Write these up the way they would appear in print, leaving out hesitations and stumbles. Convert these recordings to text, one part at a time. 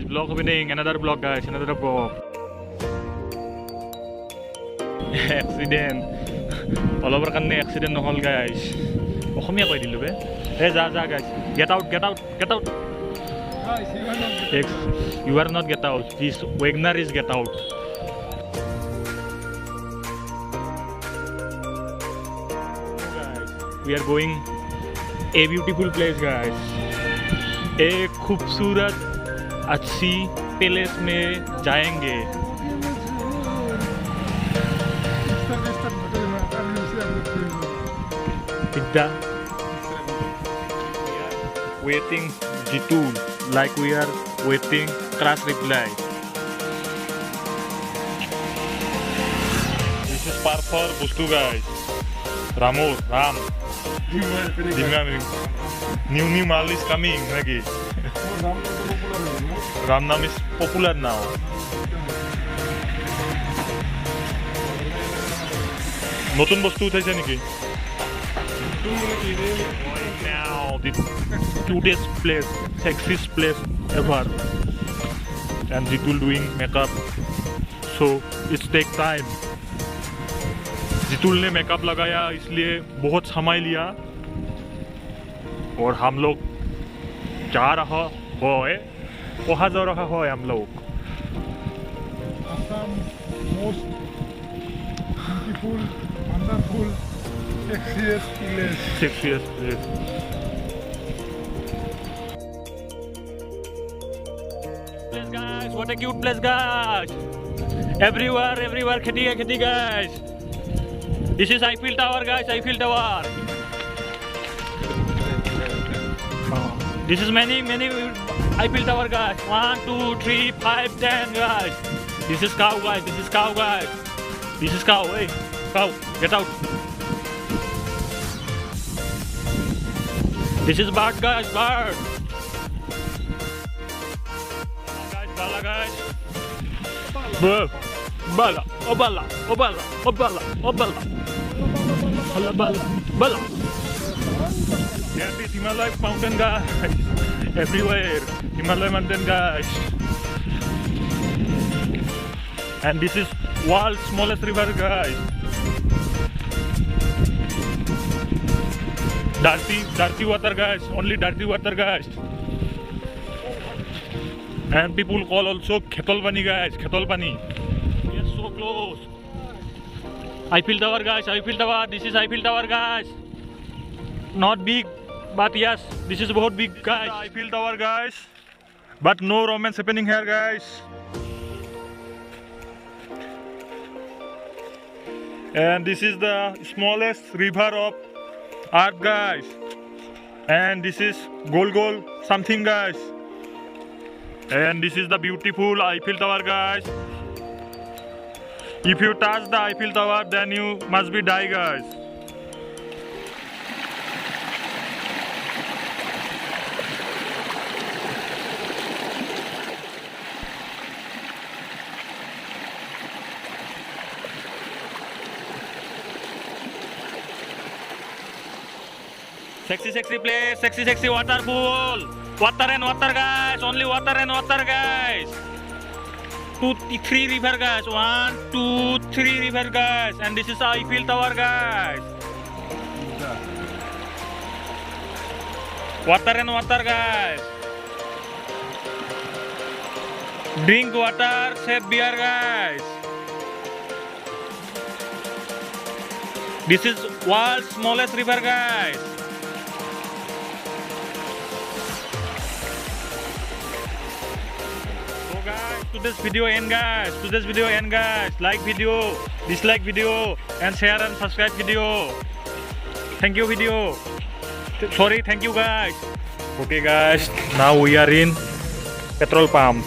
vlog opening, another vlog guys, another vlog. Accident. অলপৰ কাৰণে accident নহল guys. Asamiya কৈ দিলো বে। এ যা guys. Get out. Guys, You are not get out. This Wagner is get out. Guys, we are going a beautiful place guys. एक खूबसूरत अच्छी palace में जाएंगे. Pidda. Waiting Jitul like we are waiting crash reply. This is par for Bustu guys. Ram. New mal is coming lagi. Ram Nam is popular now. নতুন বস্তু উঠাইছে নেকি? Now the cutest place, sexiest place ever. And Jitul doing makeup, so it take time. जितुल ने makeup लगाया इसलिए बहुत समय लिया और हम लोग जा रहा है कहाँ जा रहा है हम लोग Assam most beautiful, wonderful, sexiest place. Place guys, what a cute place guys. Everywhere kheti guys. This is Eiffel Tower guys, Eiffel Tower. This is many Eiffel Tower guys. 1, 2, 3, 5, 10 guys. This is cow guys, this is cow. Hey, cow, get out. This is bird guys, bird. Bala guys. Bala. Yeah, this Himalaya mountain guys. Everywhere. Himalaya mountain guys. And this is world's smallest river guys. Dirty water guys. Only dirty water guys. And people call also Khetol Pani guys. Khetol Pani. Yes, so close. Eiffel Tower guys. Eiffel Tower. This is Eiffel Tower guys. Not big, but yes, this is बहुत big guys. Eiffel Tower guys. But no romance happening here guys. And this is the smallest river of Earth guys. And this is Gol something guys. And this is the beautiful Eiffel Tower guys. If you touch the Eiffel Tower, then you must be die guys. Sexy place, sexy waterfall. Water and water guys, only water and water guys. 2, 3 river guys, 1, 2, 3 river guys. And this is Eiffel Tower guys. Water and water guys. Drink water, save beer guys. This is world's smallest river guys. Guys, to this video end guys. Like video, dislike video, and share and subscribe video. Thank you video. Sorry, thank you guys. Okay guys, now we are in petrol pump.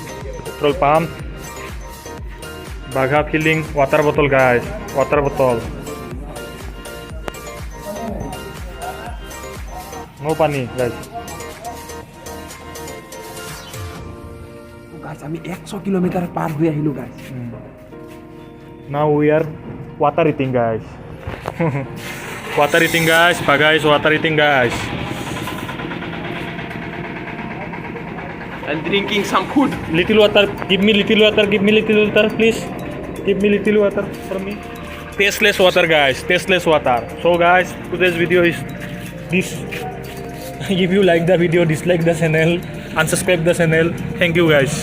Bagha filling water bottle guys. Water bottle. No pani guys. Guys, আমি 100 kilometre পার হয়ে আহিলো guys. Now we are water eating guys. Water eating guys, water eating guys. and drinking some food. Little water. Give me little water. Give me little water, please. Give me little water for me. Tasteless water, guys. Tasteless water. So, guys, today's video is this. If you like the video, dislike the channel, unsubscribe the channel. Thank you, guys.